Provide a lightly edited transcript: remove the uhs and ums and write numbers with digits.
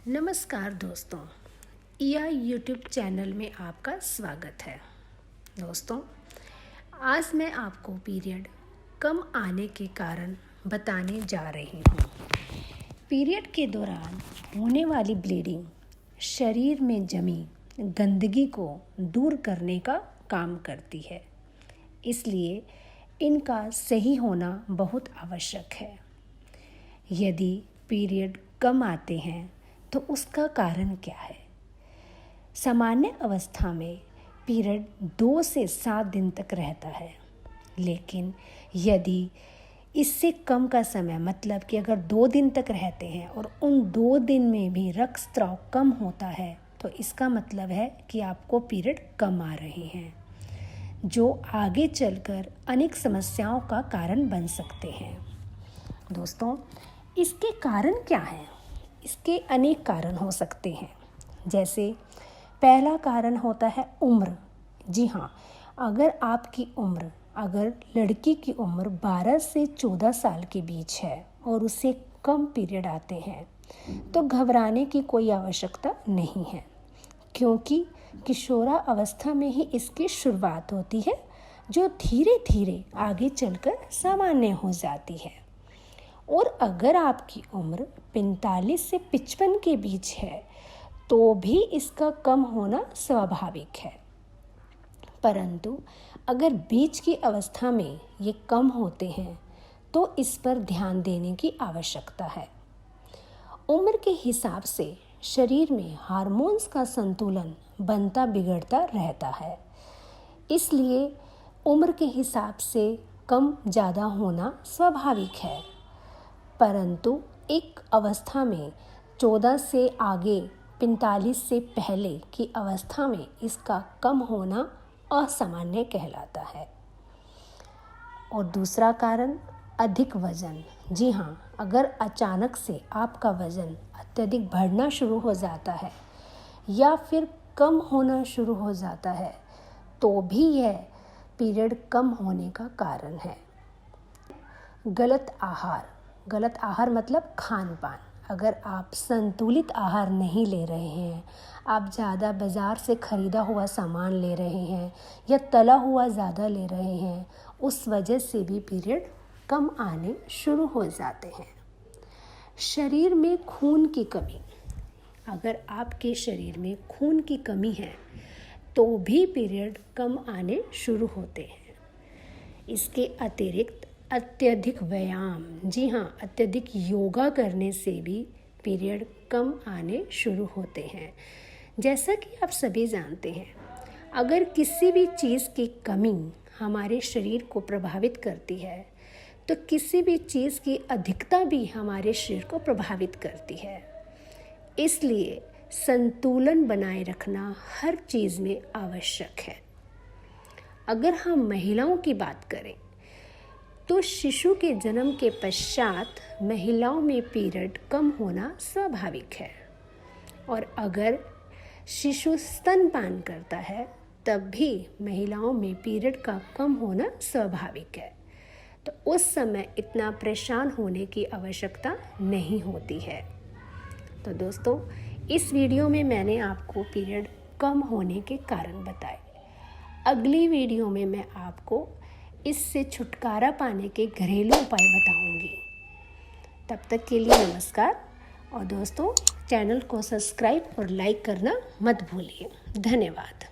नमस्कार दोस्तों, ईया YouTube channel में आपका स्वागत है। दोस्तों, आज मैं आपको पीरियड कम आने के कारण बताने जा रही हूँ। पीरियड के दौरान होने वाली ब्लीडिंग शरीर में जमी गंदगी को दूर करने का काम करती है, इसलिए इनका सही होना बहुत आवश्यक है। यदि पीरियड कम आते हैं तो उसका कारण क्या है? सामान्य अवस्था में पीरियड 2 से 7 दिन तक रहता है, लेकिन यदि इससे कम का समय मतलब कि अगर 2 दिन तक रहते हैं और उन 2 दिन में भी रक्तस्राव कम होता है तो इसका मतलब है कि आपको पीरियड कम आ रहे हैं, जो आगे चलकर अनेक समस्याओं का कारण बन सकते हैं। दोस्तों, इसके कारण क्या हैं? इसके अनेक कारण हो सकते हैं। जैसे पहला कारण होता है उम्र। जी हाँ, अगर लड़की की उम्र 12 से 14 साल के बीच है और उसे कम पीरियड आते हैं तो घबराने की कोई आवश्यकता नहीं है, क्योंकि किशोरा अवस्था में ही इसकी शुरुआत होती है, जो धीरे धीरे आगे चलकर सामान्य हो जाती है। और अगर आपकी उम्र 45 से 55 के बीच है तो भी इसका कम होना स्वाभाविक है, परंतु अगर बीच की अवस्था में ये कम होते हैं तो इस पर ध्यान देने की आवश्यकता है। उम्र के हिसाब से शरीर में हार्मोन्स का संतुलन बनता बिगड़ता रहता है, इसलिए उम्र के हिसाब से कम ज़्यादा होना स्वाभाविक है। परंतु एक अवस्था में 14 से आगे 45 से पहले की अवस्था में इसका कम होना असामान्य कहलाता है। और दूसरा कारण अधिक वजन। जी हाँ, अगर अचानक से आपका वजन अत्यधिक बढ़ना शुरू हो जाता है या फिर कम होना शुरू हो जाता है तो भी यह पीरियड कम होने का कारण है। गलत आहार मतलब खान पान। अगर आप संतुलित आहार नहीं ले रहे हैं, आप ज़्यादा बाज़ार से ख़रीदा हुआ सामान ले रहे हैं या तला हुआ ज़्यादा ले रहे हैं, उस वजह से भी पीरियड कम आने शुरू हो जाते हैं। शरीर में खून की कमी। अगर आपके शरीर में खून की कमी है तो भी पीरियड कम आने शुरू होते हैं। इसके अतिरिक्त अत्यधिक व्यायाम, जी हाँ, अत्यधिक योगा करने से भी पीरियड कम आने शुरू होते हैं। जैसा कि आप सभी जानते हैं, अगर किसी भी चीज़ की कमी हमारे शरीर को प्रभावित करती है तो किसी भी चीज़ की अधिकता भी हमारे शरीर को प्रभावित करती है। इसलिए संतुलन बनाए रखना हर चीज़ में आवश्यक है। अगर हम महिलाओं की बात करें तो शिशु के जन्म के पश्चात महिलाओं में पीरियड कम होना स्वाभाविक है, और अगर शिशु स्तनपान करता है तब भी महिलाओं में पीरियड का कम होना स्वाभाविक है। तो उस समय इतना परेशान होने की आवश्यकता नहीं होती है। तो दोस्तों, इस वीडियो में मैंने आपको पीरियड कम होने के कारण बताए। अगली वीडियो में मैं आपको इससे छुटकारा पाने के घरेलू उपाय बताऊंगी। तब तक के लिए नमस्कार, और दोस्तों, चैनल को सब्सक्राइब और लाइक करना मत भूलिए। धन्यवाद।